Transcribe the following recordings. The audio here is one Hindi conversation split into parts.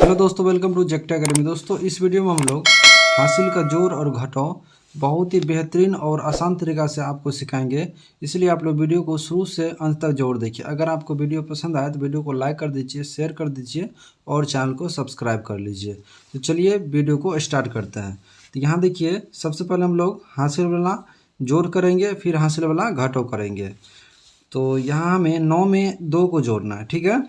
हेलो दोस्तों, वेलकम टू जेक्ट एकेडमी। दोस्तों, इस वीडियो में हम लोग हासिल का जोड़ और घटाव बहुत ही बेहतरीन और आसान तरीक़ा से आपको सिखाएंगे। इसलिए आप लोग वीडियो को शुरू से अंत तक जोड़ देखिए। अगर आपको वीडियो पसंद आए तो वीडियो को लाइक कर दीजिए, शेयर कर दीजिए और चैनल को सब्सक्राइब कर लीजिए। तो चलिए वीडियो को स्टार्ट करते हैं। तो यहाँ देखिए, सबसे पहले हम लोग हासिल वाला जोड़ करेंगे, फिर हासिल वाला घटाव करेंगे। तो यहाँ हमें 9 में 2 को जोड़ना है, ठीक है।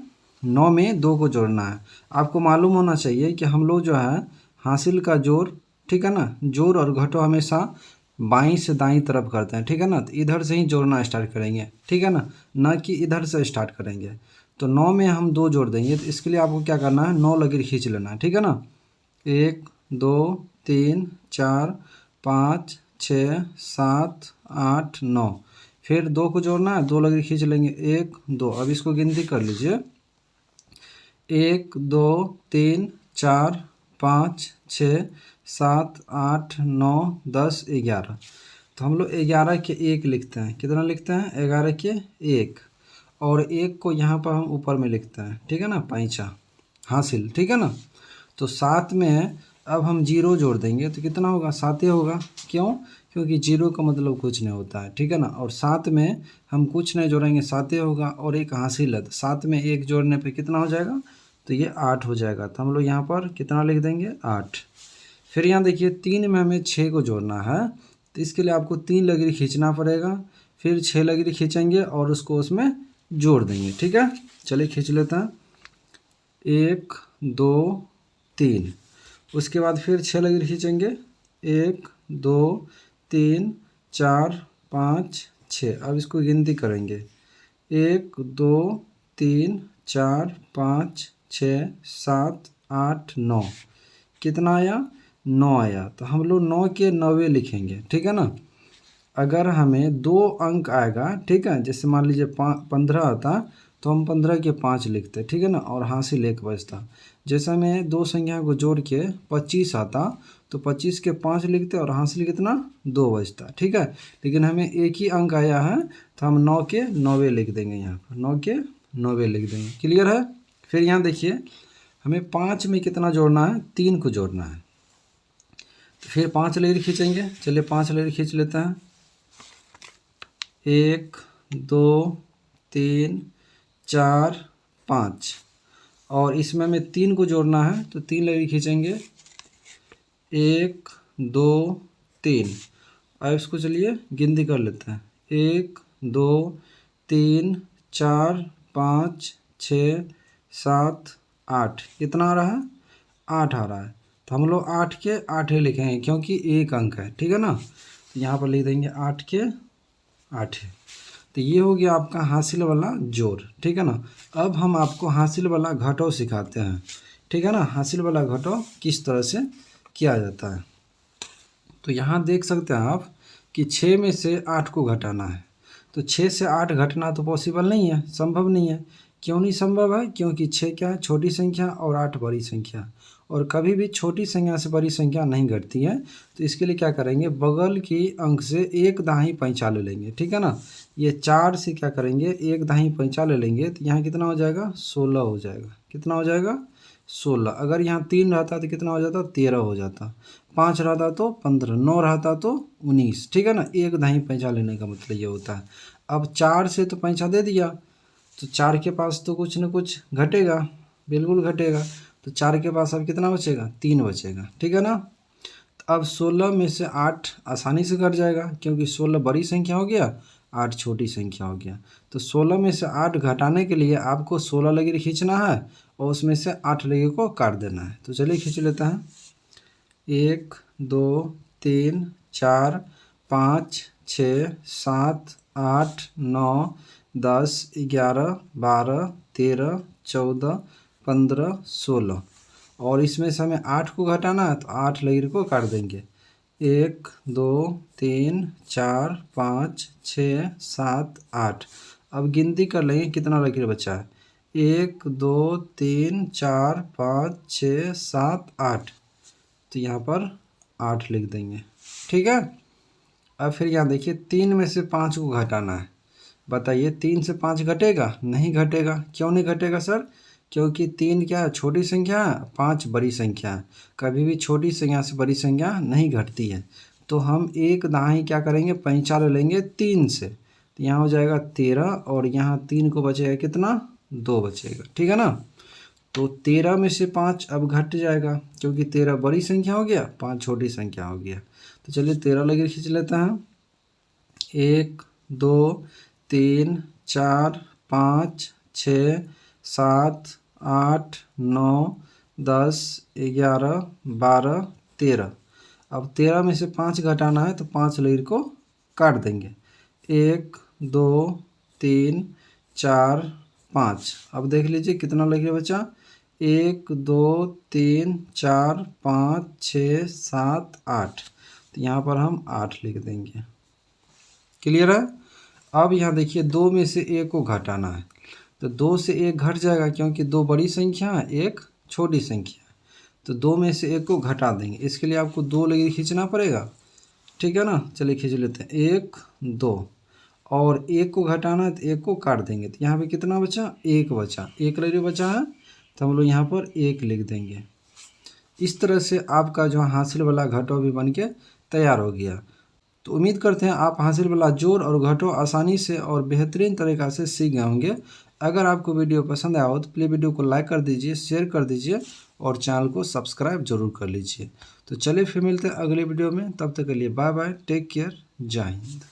9 में 2 को जोड़ना है। आपको मालूम होना चाहिए कि हम लोग जो है हासिल का जोड़, ठीक है ना, जोड़ और घटाव हमेशा बाईं से दाईं तरफ करते हैं, ठीक है ना। तो इधर से ही जोड़ना स्टार्ट करेंगे, ठीक है ना कि इधर से स्टार्ट करेंगे। तो 9 में हम 2 जोड़ देंगे, तो इसके लिए आपको क्या करना है, 9 लकीर खींच लेना है, ठीक है ना। 1 2 3 4 5 6 7 8 9, फिर 2 को जोड़ना है, 2 लकीर खींच लेंगे, 1 2। अब इसको गिनती कर लीजिए, 1 2 3 4 5 6 7 8 9 10 11। तो हम लोग 11 के 1 लिखते हैं। कितना लिखते हैं? 11 के 1। और 1 को यहाँ पर हम ऊपर में लिखते हैं, ठीक है ना, पैंचा हासिल, ठीक है ना। तो 7 में अब हम 0 जोड़ देंगे तो कितना होगा? 7 ही होगा। क्यों? क्योंकि 0 का मतलब कुछ नहीं होता है, ठीक है ना। और 7 में हम कुछ नहीं जोड़ेंगे, 7 ही होगा। और एक हासिल है, तो 7 में 1 जोड़ने पे कितना हो जाएगा? तो ये 8 हो जाएगा। तो हम लोग यहाँ पर कितना लिख देंगे? 8। फिर यहाँ देखिए, 3 में हमें 6 को जोड़ना है, तो इसके लिए आपको 3 लकीर खींचना पड़ेगा। फिर 6 लकीर खींचेंगे और उसको उसमें जोड़ देंगे, ठीक है। चलिए खींच लेते हैं, 1 2 3। उसके बाद फिर 6 लकीर खींचेंगे, 1 2 3 4 5 6। अब इसको गिनती करेंगे, 1 2 3 4 5 6 7 8 9। कितना आया? 9 आया। तो हम लोग 9 के 9 लिखेंगे, ठीक है ना। अगर हमें 2 अंक आएगा, ठीक है, जैसे मान लीजिए 15 आता तो हम 15 के 5 लिखते, ठीक है ना, और हासिल 1 बचता। जैसे हमें 2 संख्या को जोड़ के 25 आता तो 25 के 5 लिखते और हासिल कितना? 2 बचता, ठीक है। लेकिन हमें एक ही अंक आया है तो हम 9 के 9 लिख देंगे, यहाँ पर 9 के 9 लिख देंगे। क्लियर है? फिर यहाँ देखिए, हमें 5 में कितना जोड़ना है? 3 को जोड़ना है। तो फिर 5 लकीर खींचेंगे। चलिए 5 लकीर खींच लेते हैं, 1 2 3 4 5। और इसमें हमें 3 को जोड़ना है, तो 3 लकीर खींचेंगे, 1 2 3। अब इसको चलिए गिनती कर लेते हैं, 1 2 3 4 5 6 7 8। कितना आ रहा है? 8 आ रहा है। तो हम लोग 8 के 8 ही लिखेंगे क्योंकि एक अंक है, ठीक है ना। तो यहाँ पर लिख देंगे 8 के 8। तो ये हो गया आपका हासिल वाला जोड़, ठीक है ना। अब हम आपको हासिल वाला घटाव सिखाते हैं, ठीक है ना। हासिल वाला घटाव किस तरह से किया जाता है। तो यहाँ देख सकते हैं आप कि 6 में से 8 को घटाना है। तो 6 से 8 घटना तो पॉसिबल नहीं है, संभव नहीं है। क्यों नहीं संभव है? क्योंकि 6 क्या है? छोटी संख्या और 8 बड़ी संख्या, और कभी भी छोटी संख्या से बड़ी संख्या नहीं घटती है। तो इसके लिए क्या करेंगे, बगल की अंक से एक दाही पैंचा ले लेंगे, ठीक है ना। ये 4 से क्या करेंगे, एक दाही पैंचा ले लेंगे, तो यहाँ कितना हो जाएगा? 16 हो जाएगा। कितना हो जाएगा? 16। अगर यहाँ 3 रहता तो कितना हो जाता? 13 हो जाता। 5 रहता तो 15, 9 रहता तो 19, ठीक है ना। एक दाही पैंचा लेने का मतलब ये होता है। अब 4 से तो पैंचा दे दिया, तो 4 के पास तो कुछ न कुछ घटेगा, बिल्कुल घटेगा। तो 4 के पास अब कितना बचेगा? 3 बचेगा, ठीक है ना। तो अब 16 में से 8 आसानी से घट जाएगा, क्योंकि 16 बड़ी संख्या हो गया, 8 छोटी संख्या हो गया। तो 16 में से 8 घटाने के लिए आपको 16 लकीर खींचना है और उसमें से 8 लकीर को काट देना है। तो चलिए खींच लेते हैं, 1 2 3 4 5 6 7 8 9 10 11 12 13 14 15 16। और इसमें से हमें 8 को घटाना है, तो 8 लकीर को काट देंगे, 1 2 3 4 5 6 7 8। अब गिनती कर लेंगे कितना लकीर बचा है, 1 2 3 4 5 6 7 8। तो यहाँ पर 8 लिख देंगे, ठीक है। अब फिर यहाँ देखिए, 3 में से 5 को घटाना है। बताइए, 3 से 5 घटेगा? नहीं घटेगा। क्यों नहीं घटेगा सर? क्योंकि 3 क्या है, छोटी संख्या है, 5 बड़ी संख्या है। कभी भी छोटी संख्या से बड़ी संख्या नहीं घटती है। तो हम एक दहाई क्या करेंगे, पैंचा ले लेंगे 3 से, तो यहाँ हो जाएगा 13 और यहाँ 3 को बचेगा कितना, 2 बचेगा, ठीक है ना। तो 13 में से 5 अब घट जाएगा, क्योंकि 13 बड़ी संख्या हो गया, 5 छोटी संख्या हो गया। तो चलिए 13 लकीर खींच लेते हैं। 1 2 3 4 5 6 7 8 9 10 11 12 13। अब 13 में से 5 घटाना है, तो 5 लकीर को काट देंगे। 1 2 3 4 5। अब देख लीजिए कितना लकीर बचा, 1 2 3 4 5 6 7 8। तो यहाँ पर हम 8 लिख देंगे। क्लियर है। अब यहाँ देखिए 2 में से 1 को घटाना है, तो 2 से 1 घट जाएगा, क्योंकि 2 बड़ी संख्या है, 1 छोटी संख्या है। तो 2 में से 1 को घटा देंगे, इसके लिए आपको 2 लकीर खींचना पड़ेगा, ठीक है ना। चलिए खींच लेते हैं। 1 2 और 1 को घटाना है, तो 1 को काट देंगे। तो यहाँ पे कितना बचा, 1 बचा, 1 लकीर बचा है, तो हम लोग यहाँ पर 1 लिख देंगे। इस तरह से आपका जो हासिल वाला घटो भी बन के तैयार हो गया। तो उम्मीद करते हैं आप हासिल वाला जोड़ और घटो आसानी से और बेहतरीन तरीक़ा से सीख गए होंगे। अगर आपको वीडियो पसंद आया हो तो प्लीज़ वीडियो को लाइक कर दीजिए, शेयर कर दीजिए और चैनल को सब्सक्राइब जरूर कर लीजिए। तो चलिए फिर मिलते हैं अगले वीडियो में, तब तक के लिए बाय बाय, टेक केयर, जय हिंद।